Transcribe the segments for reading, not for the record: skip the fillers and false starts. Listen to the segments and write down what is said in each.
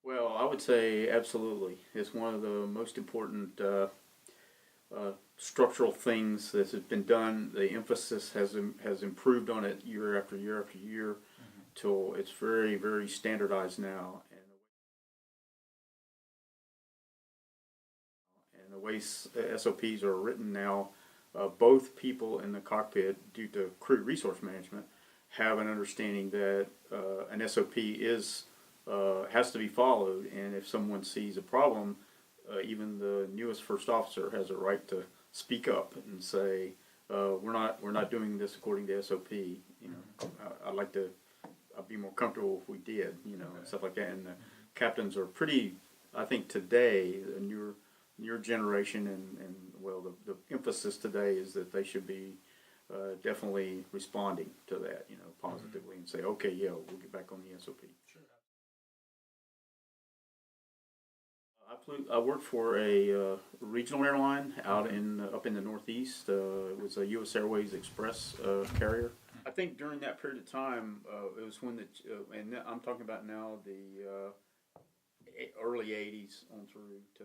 Well, I would say absolutely. It's one of the most important structural things that has been done. The emphasis has improved on it year after year after year till it's very, very standardized now. And the way SOPs are written now, both people in the cockpit, due to crew resource management, have an understanding that an SOP is has to be followed, and if someone sees a problem, even the newest first officer has a right to speak up and say, we're not doing this according to SOP. I'd like to. I'd be more comfortable if we did, and stuff like that. And the captains are pretty. I think today, the newer generation, and well, the emphasis today is that they should be definitely responding to that, positively, and say, okay, yeah, we'll get back on the SOP. Sure. I worked for a regional airline out in up in the Northeast. It was a U.S. Airways Express carrier. I think during that period of time, it was when and I'm talking about now the early '80s on through to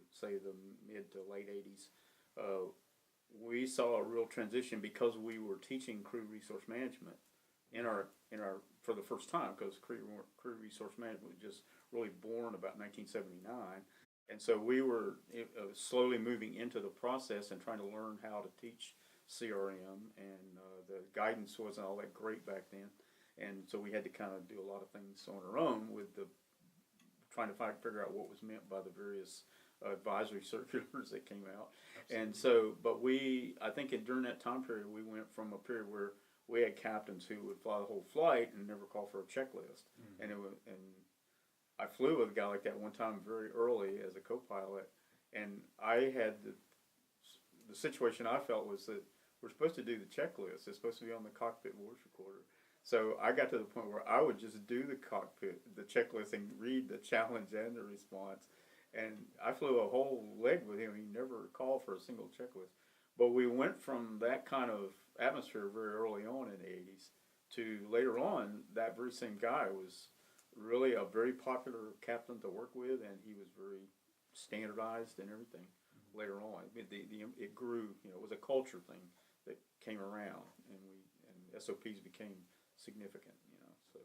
say the mid to late '80s. We saw a real transition because we were teaching crew resource management in our for the first time, because crew resource management was just really born about 1979, and so we were slowly moving into the process and trying to learn how to teach CRM, and the guidance wasn't all that great back then, and so we had to kind of do a lot of things on our own with the trying to figure out what was meant by the various advisory circulars that came out. Absolutely. And so, but I think during that time period, we went from a period where we had captains who would fly the whole flight and never call for a checklist. And I flew with a guy like that one time very early as a co-pilot, and I had the situation I felt was that we're supposed to do the checklist. It's supposed to be on the cockpit voice recorder. So I got to the point where I would just do the checklist, and read the challenge and the response. And I flew a whole leg with him. He never called for a single checklist. But we went from that kind of atmosphere very early on in the '80s to later on, that very same guy was really a very popular captain to work with, and he was very standardized and everything. Later on, it grew. It was a culture thing that came around, and SOPs became significant. So.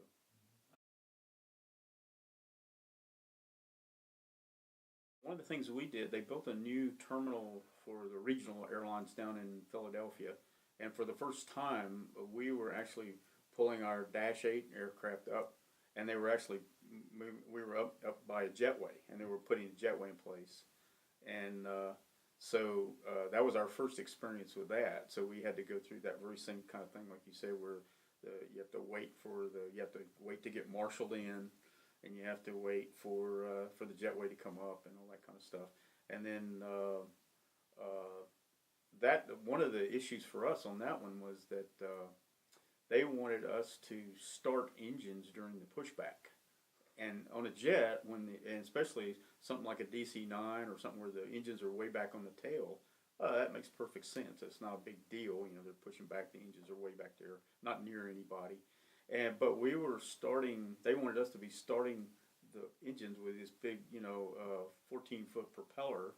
One of the things we did, they built a new terminal for the regional airlines down in Philadelphia, and for the first time, we were actually pulling our Dash 8 aircraft up, and they were actually we were up by a jetway, and they were putting a jetway in place, and so that was our first experience with that. So we had to go through that very same kind of thing, like you say, where you have to wait to get marshaled in, and you have to wait for the jetway to come up and all that kind of stuff. And then that one of the issues for us on that one was that they wanted us to start engines during the pushback. And on a jet, and especially something like a DC-9 or something where the engines are way back on the tail, that makes perfect sense. It's not a big deal. They're pushing back. The engines are way back there, not near anybody. But we were starting. They wanted us to be starting the engines with this big, 14-foot propeller,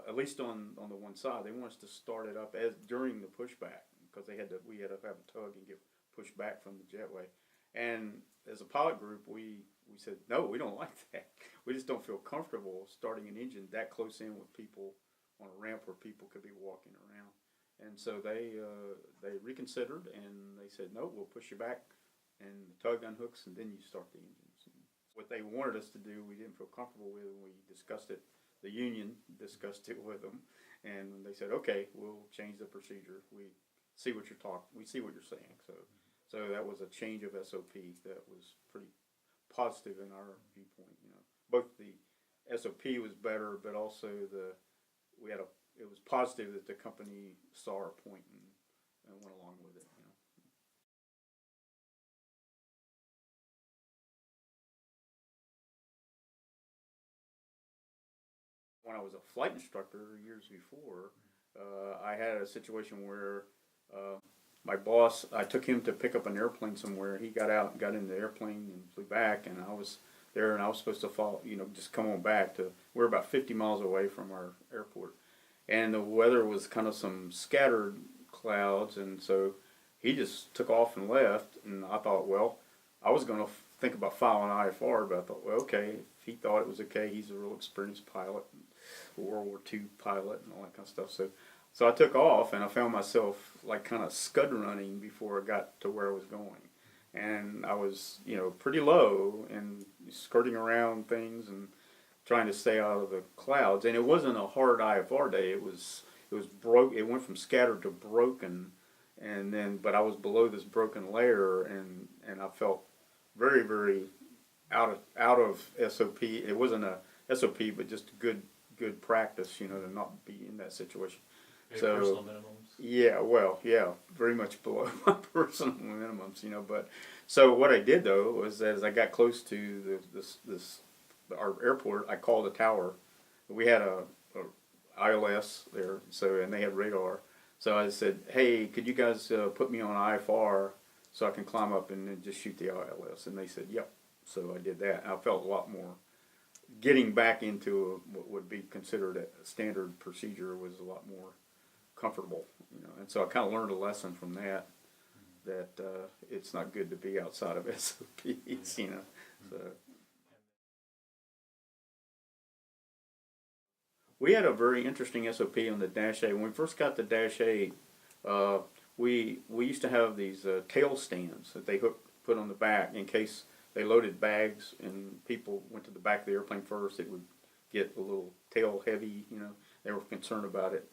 at least on the one side. They wanted us to start it up as during the pushback, because we had to have a tug and get pushed back from the jetway. And as a pilot group, we said, no, we don't like that. We just don't feel comfortable starting an engine that close in with people on a ramp where people could be walking around. And so they reconsidered, and they said, no, we'll push you back, and the tug unhooks, and then you start the engines. And what they wanted us to do, we didn't feel comfortable with, and we discussed it. The union discussed it with them, and they said, okay, we'll change the procedure. We see what you're saying. So that was a change of SOP that was pretty positive in our viewpoint. Both the SOP was better, but also it was positive that the company saw our point and went along with it. When I was a flight instructor years before, I had a situation where my boss, I took him to pick up an airplane somewhere. He got out, got in the airplane, and flew back, and I was there, and I was supposed to follow, just come on back to. We're about 50 miles away from our airport, and the weather was kind of some scattered clouds, and so he just took off and left. And I thought, well, I was going to think about filing IFR, but I thought, well, okay, if he thought it was okay, he's a real experienced pilot, World War II pilot, and all that kind of stuff. So I took off, and I found myself like kind of scud running before I got to where I was going. And I was, pretty low and skirting around things and trying to stay out of the clouds. And it wasn't a hard IFR day. It was broke. It went from scattered to broken, and then but I was below this broken layer, and I felt very, very out of SOP. It wasn't a SOP, but just good practice, to not be in that situation. So personal minimums. Yeah, well, yeah, very much below my personal minimums, But so what I did though was, as I got close to our airport, I called the tower. We had a ILS there, and they had radar. So I said, "Hey, could you guys put me on IFR so I can climb up and then just shoot the ILS?" And they said, "Yep." So I did that. I felt a lot more. Getting back into what would be considered a standard procedure was a lot more comfortable, and so I kind of learned a lesson from that it's not good to be outside of SOPs, So we had a very interesting SOP on the Dash 8. When we first got the Dash 8, we used to have these tail stands that they put on the back in case they loaded bags and people went to the back of the airplane first. It would get a little tail heavy, They were concerned about it,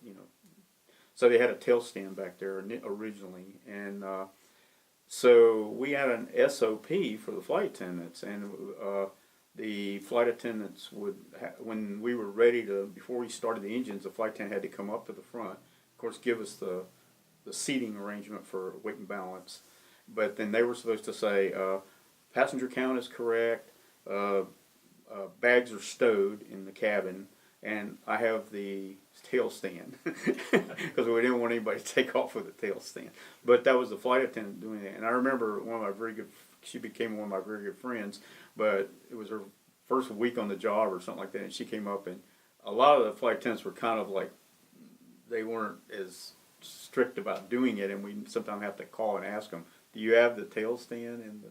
So they had a tail stand back there originally, and so we had an SOP for the flight attendants, and the flight attendants would, when we were ready to, before we started the engines, the flight attendant had to come up to the front, of course, give us the seating arrangement for weight and balance, but then they were supposed to say, passenger count is correct, bags are stowed in the cabin, and I have the tail stand because we didn't want anybody to take off with a tail stand. But that was the flight attendant doing that. And I remember she became one of my very good friends, but it was her first week on the job or something like that, and she came up, and a lot of the flight attendants were kind of like, they weren't as strict about doing it, and we sometimes have to call and ask them, do you have the tail stand in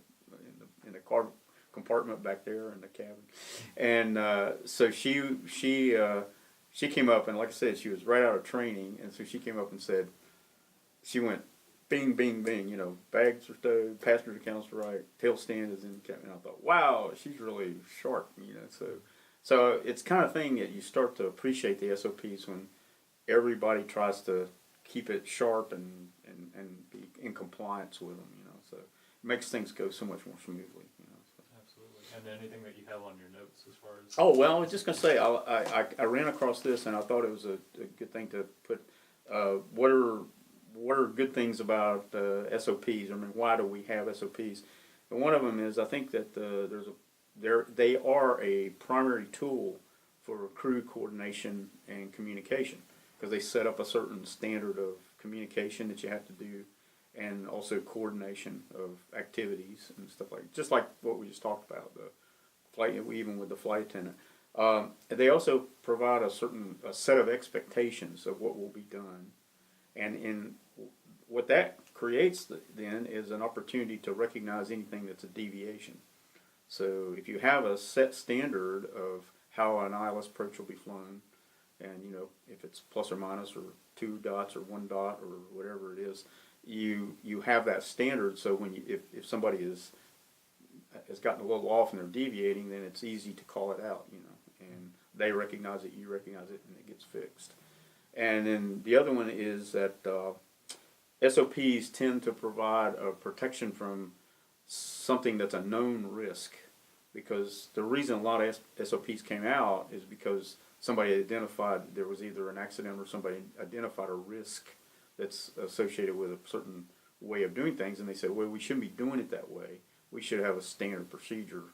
the car compartment back there in the cabin? And so she came up, and like I said, she was right out of training, and so she came up and said, she went, bing, bing, bing, bags are stowed, passenger accounts are right, tail stand is in the cabin. And I thought, wow, she's really sharp, So it's kind of thing that you start to appreciate the SOPs when everybody tries to keep it sharp and be in compliance with them, So it makes things go so much more smoothly, Absolutely. And anything that you have on your notes as far as? Oh, well, I was just going to say, I ran across this, and I thought it was a good thing to put, what are good things about SOPs? I mean, why do we have SOPs? And one of them is, I think that they are a primary tool for crew coordination and communication, because they set up a certain standard of communication that you have to do, and also coordination of activities and stuff just like what we just talked about, the flight, even with the flight attendant. They also provide a set of expectations of what will be done, and what that creates then is an opportunity to recognize anything that's a deviation. So if you have a set standard of how an ILS approach will be flown, and if it's plus or minus or 2 dots or 1 dot or whatever it is, you have that standard. So when if somebody has gotten a little off and they're deviating, then it's easy to call it out, and they recognize it, you recognize it, and it gets fixed. And then the other one is that SOPs tend to provide a protection from something that's a known risk, because the reason a lot of SOPs came out is because somebody identified there was either an accident or somebody identified a risk that's associated with a certain way of doing things, and they said, well, we shouldn't be doing it that way. We should have a standard procedure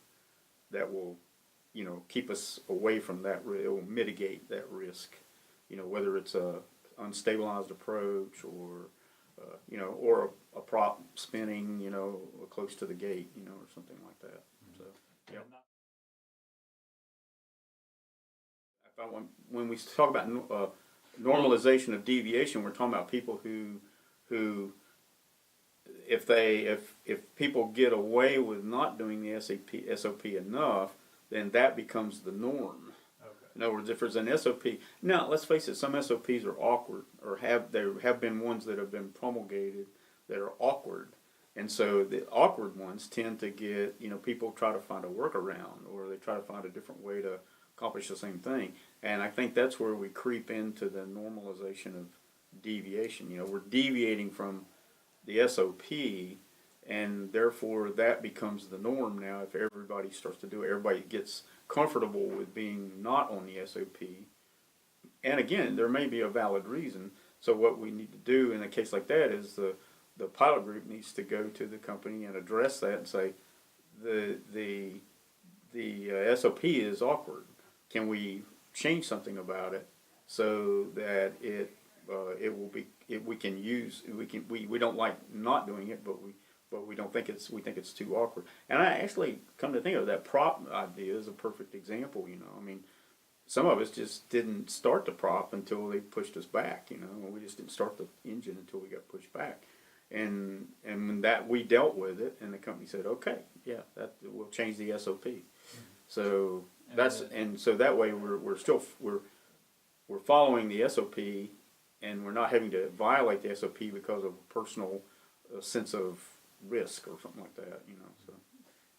that will, keep us away from that. It will mitigate that risk, whether it's a unstabilized approach or, or a prop spinning, close to the gate, or something like that. So, yeah. When we talk about normalization of deviation, we're talking about people who if people get away with not doing the SOP enough, then that becomes the norm. Okay. In other words, if there's an SOP, now let's face it, some SOPs are awkward, or there have been ones that have been promulgated that are awkward, and so the awkward ones tend to get, people try to find a workaround, or they try to find a different way to accomplish the same thing, and I think that's where we creep into the normalization of deviation. We're deviating from the SOP, and therefore that becomes the norm now. If everybody starts to do it, everybody gets comfortable with being not on the SOP. And again, there may be a valid reason. So what we need to do in a case like that is the pilot group needs to go to the company and address that and say, the SOP is awkward. Can we change something about it so that it will be, we can use, we don't like not doing it, but we don't think we think it's too awkward. And I actually come to think of that prop idea is a perfect example. I mean, some of us just didn't start the prop until they pushed us back. We just didn't start the engine until we got pushed back, and when that we dealt with it, and the company said, okay, yeah, that we'll change the SOP. So so that way we're following the SOP, and we're not having to violate the SOP because of a personal sense of risk or something like that, So.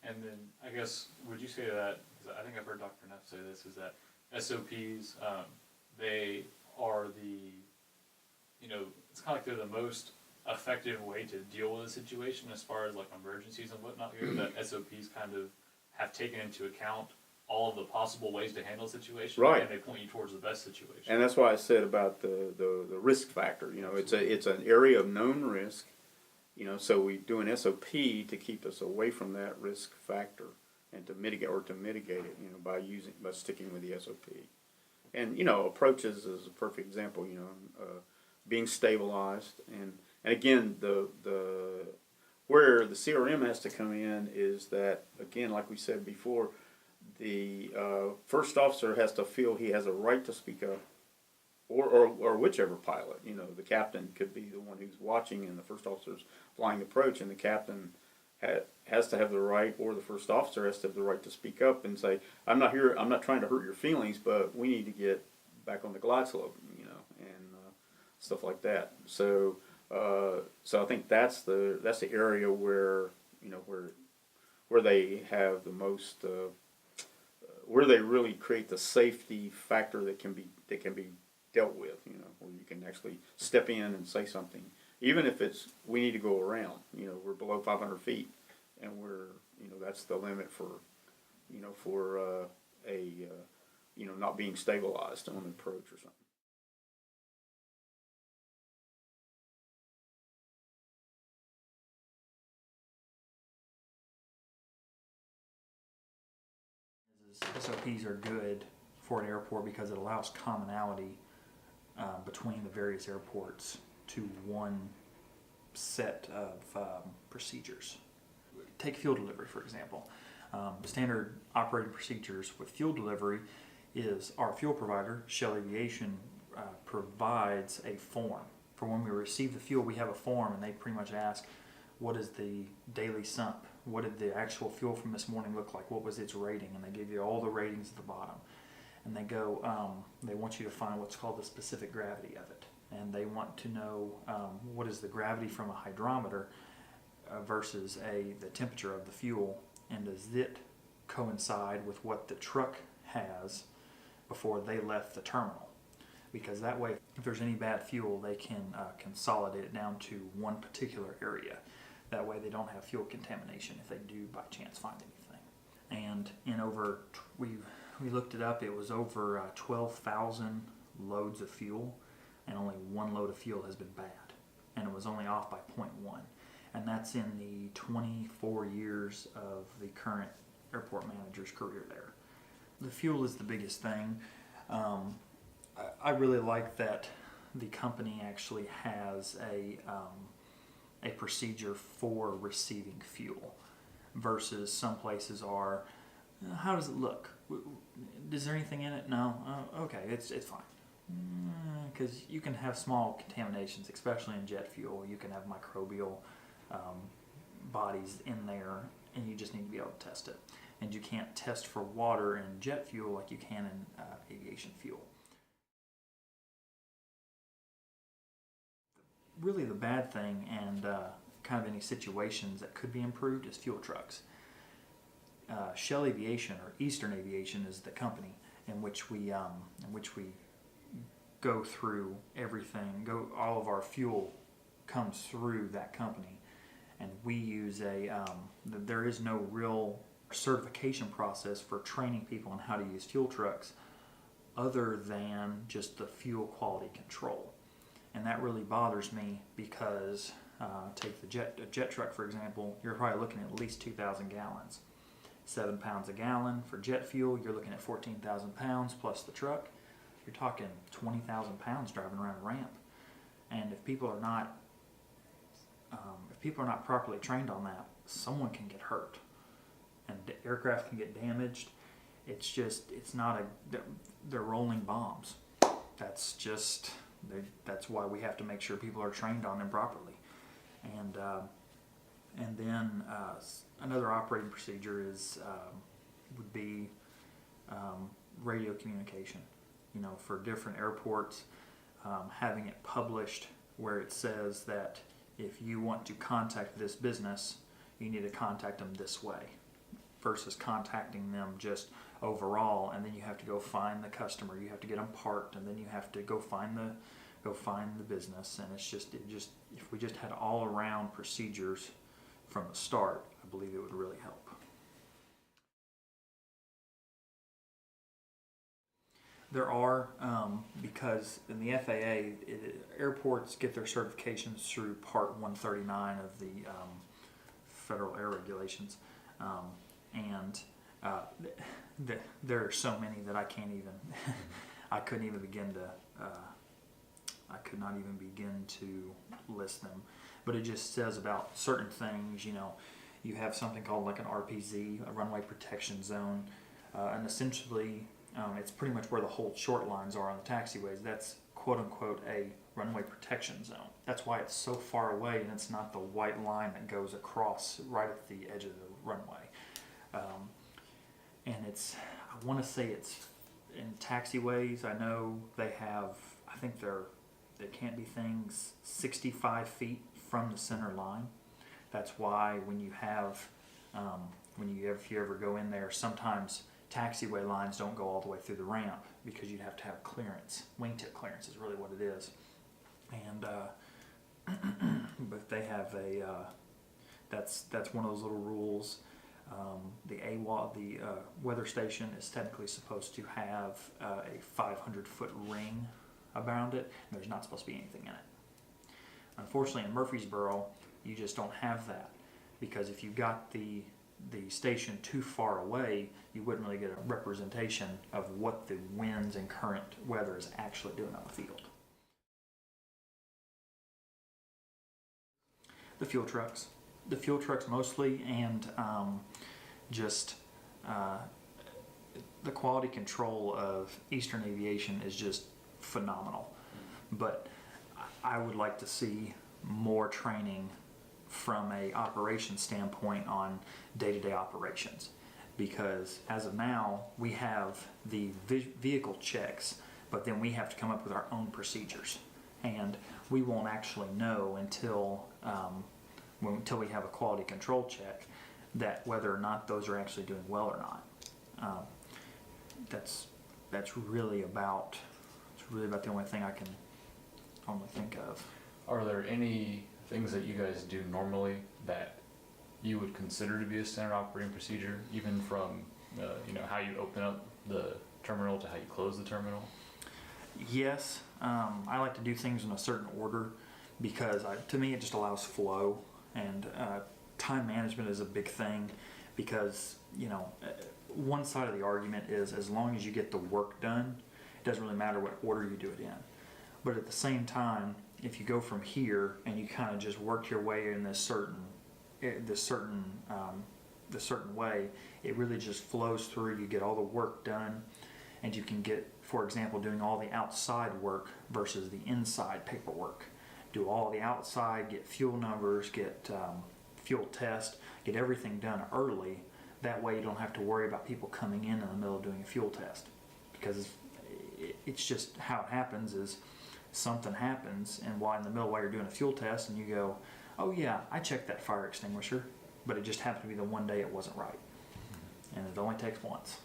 And then, I guess, would you say that, because I think I've heard Dr. Neff say this, is that SOPs, they are it's kind of like they're the most effective way to deal with a situation as far as like emergencies and whatnot go, that SOPs kind of have taken into account all of the possible ways to handle a situation, right, and they point you towards the best situation. And that's why I said about the risk factor. It's an area of known risk. So we do an SOP to keep us away from that risk factor and to mitigate it. By sticking with the SOP. And approaches is a perfect example. Being stabilized, and again where the CRM has to come in is that, again, like we said before, the first officer has to feel he has a right to speak up, or whichever pilot. The captain could be the one who's watching, and the first officer's flying approach, and the captain has to have the right, or the first officer has to have the right to speak up and say, I'm not trying to hurt your feelings, but we need to get back on the glide slope, and stuff like that. So I think that's the area where where they have the most where they really create the safety factor that can be dealt with. Where you can actually step in and say something, even if we need to go around. We're below 500 feet, and that's the limit for not being stabilized on an approach or something. SOPs are good for an airport because it allows commonality between the various airports to one set of procedures. Take fuel delivery, for example. Standard operating procedures with fuel delivery is our fuel provider, Shell Aviation, provides a form. For when we receive the fuel, we have a form, and they pretty much ask, what is the daily sump? What did the actual fuel from this morning look like? What was its rating? And they give you all the ratings at the bottom. And they go, they want you to find what's called the specific gravity of it. And they want to know what is the gravity from a hydrometer versus the temperature of the fuel, and does it coincide with what the truck has before they left the terminal? Because that way, if there's any bad fuel, they can consolidate it down to one particular area. That way they don't have fuel contamination if they do by chance find anything. And we looked it up, it was over 12,000 loads of fuel, and only one load of fuel has been bad. And it was only off by 0.1. And that's in the 24 years of the current airport manager's career there. The fuel is the biggest thing. I really like that the company actually has a procedure for receiving fuel versus some places are, how does it look? is there anything in it? No. Okay, it's fine. Because you can have small contaminations, especially in jet fuel. You can have microbial bodies in there, and you just need to be able to test it. And you can't test for water in jet fuel like you can in aviation fuel. Really, the bad thing, and kind of any situations that could be improved, is fuel trucks. Shell Aviation, or Eastern Aviation, is the company in which we go through everything. All of our fuel comes through that company, and we use there is no real certification process for training people on how to use fuel trucks, other than just the fuel quality control, and that really bothers me because take a jet truck for example. You're probably looking at least 2,000 gallons. 7 pounds a gallon for jet fuel, you're looking at 14,000 pounds plus the truck. You're talking 20,000 pounds driving around a ramp. And if people are not properly trained on that, someone can get hurt, and the aircraft can get damaged. They're rolling bombs. That's why we have to make sure people are trained on them properly. And then another operating procedure would be radio communication. For different airports, having it published where it says that if you want to contact this business, you need to contact them this way, versus contacting them just overall, and then you have to go find the customer, you have to get them parked, and then you have to go find the business. And if we just had all around procedures from the start, I believe it would really help. There are, because in the FAA, airports get their certifications through Part 139 of the Federal Air Regulations, and there are so many that I can't even, I could not even begin to list them. But it just says about certain things. You have something called like an RPZ, a runway protection zone, and essentially it's pretty much where the whole short lines are on the taxiways. That's quote unquote a runway protection zone. That's why it's so far away, and it's not the white line that goes across right at the edge of the runway. And I want to say it's in taxiways. I know they have, I think they can't be things 65 feet from the center line. That's why when you if you ever go in there, sometimes taxiway lines don't go all the way through the ramp because you'd have to have clearance. Wingtip clearance is really what it is. And but they have that's one of those little rules. The weather station is technically supposed to have a 500-foot ring around it, and there's not supposed to be anything in it. Unfortunately, in Murfreesboro, you just don't have that, because if you got the station too far away, you wouldn't really get a representation of what the winds and current weather is actually doing on the field. The fuel trucks mostly, and the quality control of Eastern Aviation is just phenomenal. But I would like to see more training from a operations standpoint on day-to-day operations, because as of now we have the vehicle checks, but then we have to come up with our own procedures, and we won't actually know until we have a quality control check that whether or not those are actually doing well or not. That's really about the only thing I can only think of. Are there any things that you guys do normally that you would consider to be a standard operating procedure, even from how you open up the terminal to how you close the terminal? Yes, I like to do things in a certain order because to me it just allows flow, and time management is a big thing, because one side of the argument is as long as you get the work done, it doesn't really matter what order you do it in. But at the same time, if you go from here and you kind of just work your way in this certain way, it really just flows through. You get all the work done, and you can get, for example, doing all the outside work versus the inside paperwork. Do all the outside, get fuel numbers, get fuel test, get everything done early. That way you don't have to worry about people coming in the middle of doing a fuel test, because it's just how it happens is something happens, and while in the middle while you're doing a fuel test and you go, oh yeah, I checked that fire extinguisher, but it just happened to be the one day it wasn't right, and it only takes once.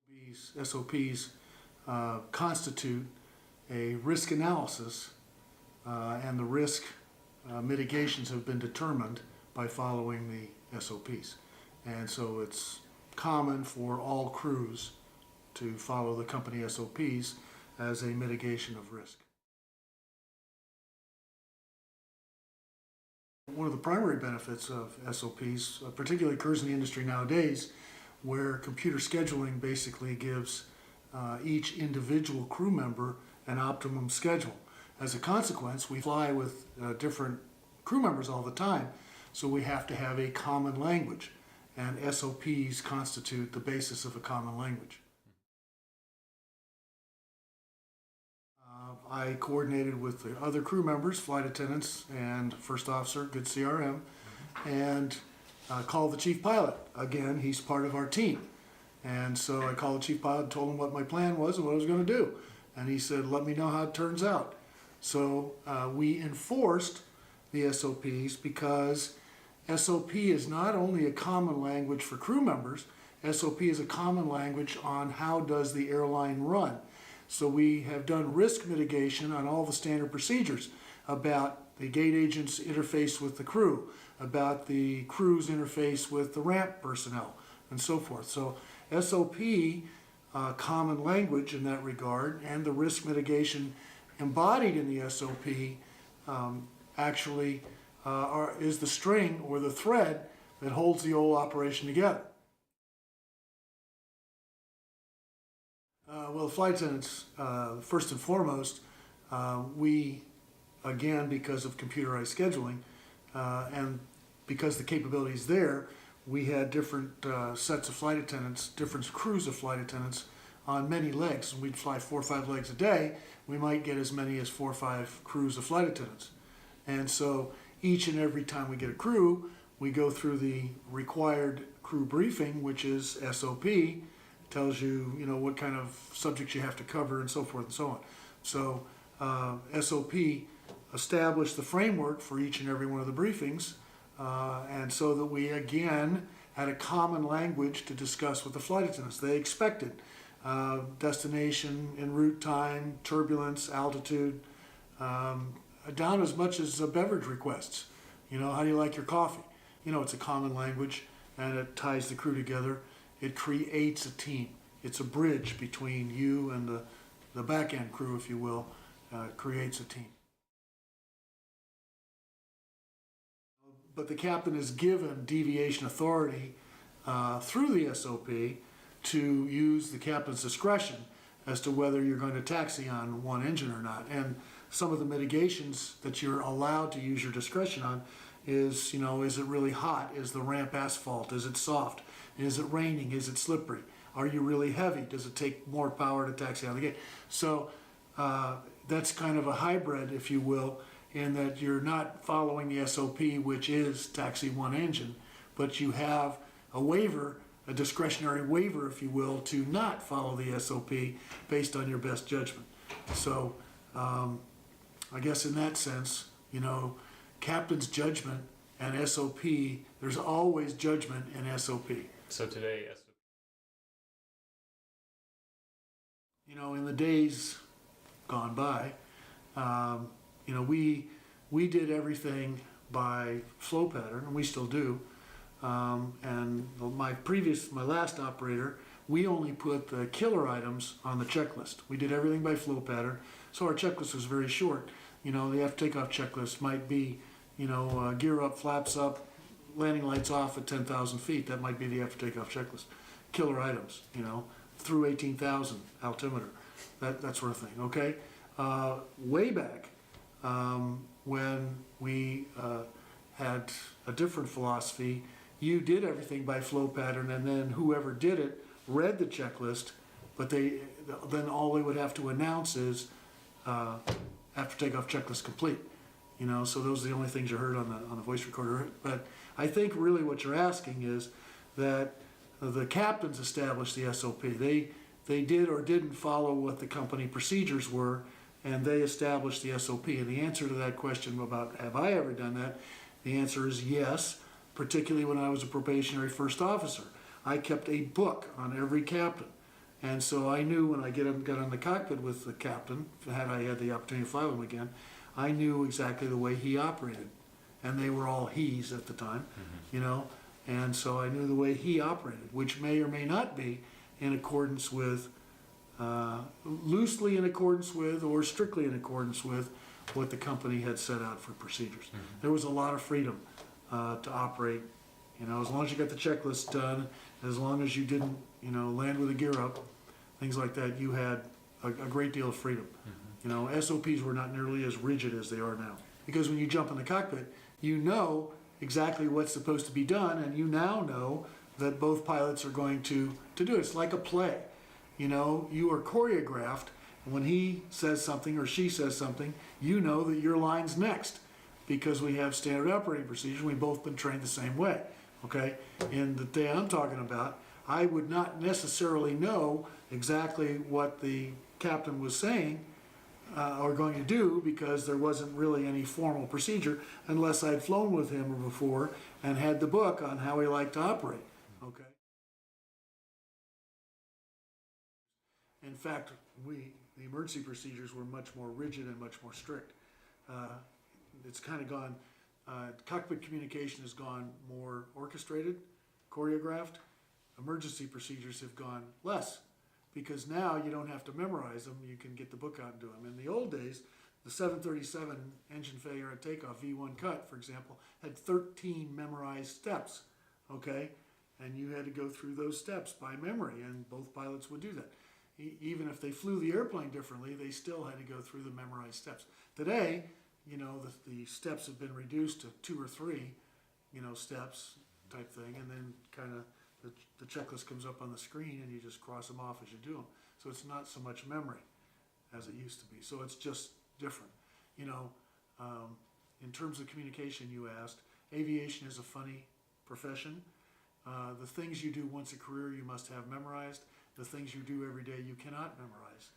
These SOPs constitute a risk analysis, and the risk mitigations have been determined by following the SOPs. And so it's common for all crews to follow the company SOPs as a mitigation of risk. One of the primary benefits of SOPs, particularly occurs in the industry nowadays, where computer scheduling basically gives each individual crew member an optimum schedule. As a consequence, we fly with different crew members all the time, so we have to have a common language, and SOPs constitute the basis of a common language. I coordinated with the other crew members, flight attendants and first officer, good CRM, and called the chief pilot. Again, he's part of our team. And so I called the chief pilot and told him what my plan was and what I was going to do. And he said, let me know how it turns out. So we enforced the SOPs, because SOP is not only a common language for crew members, SOP is a common language on how does the airline run. So we have done risk mitigation on all the standard procedures about the gate agent's interface with the crew, about the crew's interface with the ramp personnel, and so forth. So SOP, common language in that regard, and the risk mitigation embodied in the SOP actually is the string or the thread that holds the whole operation together. Well, flight attendants, first and foremost, we, again, because of computerized scheduling and because the capability is there, we had different sets of flight attendants, different crews of flight attendants on many legs. We'd fly 4 or 5 legs a day. We might get as many as 4 or 5 crews of flight attendants. And so each and every time we get a crew, we go through the required crew briefing, which is SOP, tells you, what kind of subjects you have to cover and so forth and so on. So SOP established the framework for each and every one of the briefings, and so that we again had a common language to discuss with the flight attendants. They expected destination, en route time, turbulence, altitude, down as much as beverage requests. How do you like your coffee? It's a common language, and it ties the crew together. It creates a team. It's a bridge between you and the back end crew, if you will. It creates a team. But the captain is given deviation authority through the SOP to use the captain's discretion as to whether you're going to taxi on one engine or not. And some of the mitigations that you're allowed to use your discretion on is, is it really hot? Is the ramp asphalt? Is it soft? Is it raining? Is it slippery? Are you really heavy? Does it take more power to taxi out of the gate? So that's kind of a hybrid, if you will, in that you're not following the SOP, which is taxi one engine, but you have a waiver, a discretionary waiver, if you will, to not follow the SOP based on your best judgment. So I guess in that sense, captain's judgment and SOP, there's always judgment in SOP. So today, in the days gone by, we did everything by flow pattern, and we still do. And my last operator, we only put the killer items on the checklist. We did everything by flow pattern, so our checklist was very short. The after takeoff checklist might be, gear up, flaps up, landing lights off at 10,000 feet. That might be the after takeoff checklist. Killer items, through 18,000 altimeter, that sort of thing. Okay, way back, when we had a different philosophy. You did everything by flow pattern, and then whoever did it read the checklist, but then all they would have to announce is after takeoff checklist complete. You know, so those are the only things you heard on the voice recorder. But I think really what you're asking is that the captains established the SOP. They did or didn't follow what the company procedures were, and they established the SOP. And the answer to that question about have I ever done that, the answer is yes, particularly when I was a probationary first officer. I kept a book on every captain. And so I knew when I got on the cockpit with the captain, had I had the opportunity to fly with him again, I knew exactly the way he operated. And they were all he's at the time, you know. And so I knew the way he operated, which may or may not be in accordance with, loosely in accordance with, or strictly in accordance with what the company had set out for procedures. There was a lot of freedom to operate, you know, as long as you got the checklist done, as long as you didn't, you know, land with a gear up, things like that, you had a great deal of freedom. You know, SOPs were not nearly as rigid as they are now. Because when you jump in the cockpit, you know exactly what's supposed to be done, and you now know that both pilots are going to do it. It's like a play. You know, you are choreographed, and when he says something or she says something, you know that your line's next. Because we have standard operating procedures, we've both been trained the same way, okay? In the day I'm talking about, I would not necessarily know exactly what the captain was saying or going to do, because there wasn't really any formal procedure unless I'd flown with him before and had the book on how he liked to operate, okay? In fact, the emergency procedures were much more rigid and much more strict. It's kind of gone, cockpit communication has gone more orchestrated, choreographed. Emergency procedures have gone less, because now you don't have to memorize them, you can get the book out and do them. In the old days, the 737 engine failure at takeoff, V1 cut, for example, had 13 memorized steps, okay? And you had to go through those steps by memory, and both pilots would do that. Even if they flew the airplane differently, they still had to go through the memorized steps. Today, you know, the steps have been reduced to 2 or 3, you know, steps type thing, and then kind of the checklist comes up on the screen and you just cross them off as you do them. So it's not so much memory as it used to be. So it's just different. You know, in terms of communication you asked, aviation is a funny profession. The things you do once a career you must have memorized. The things you do every day you cannot memorize.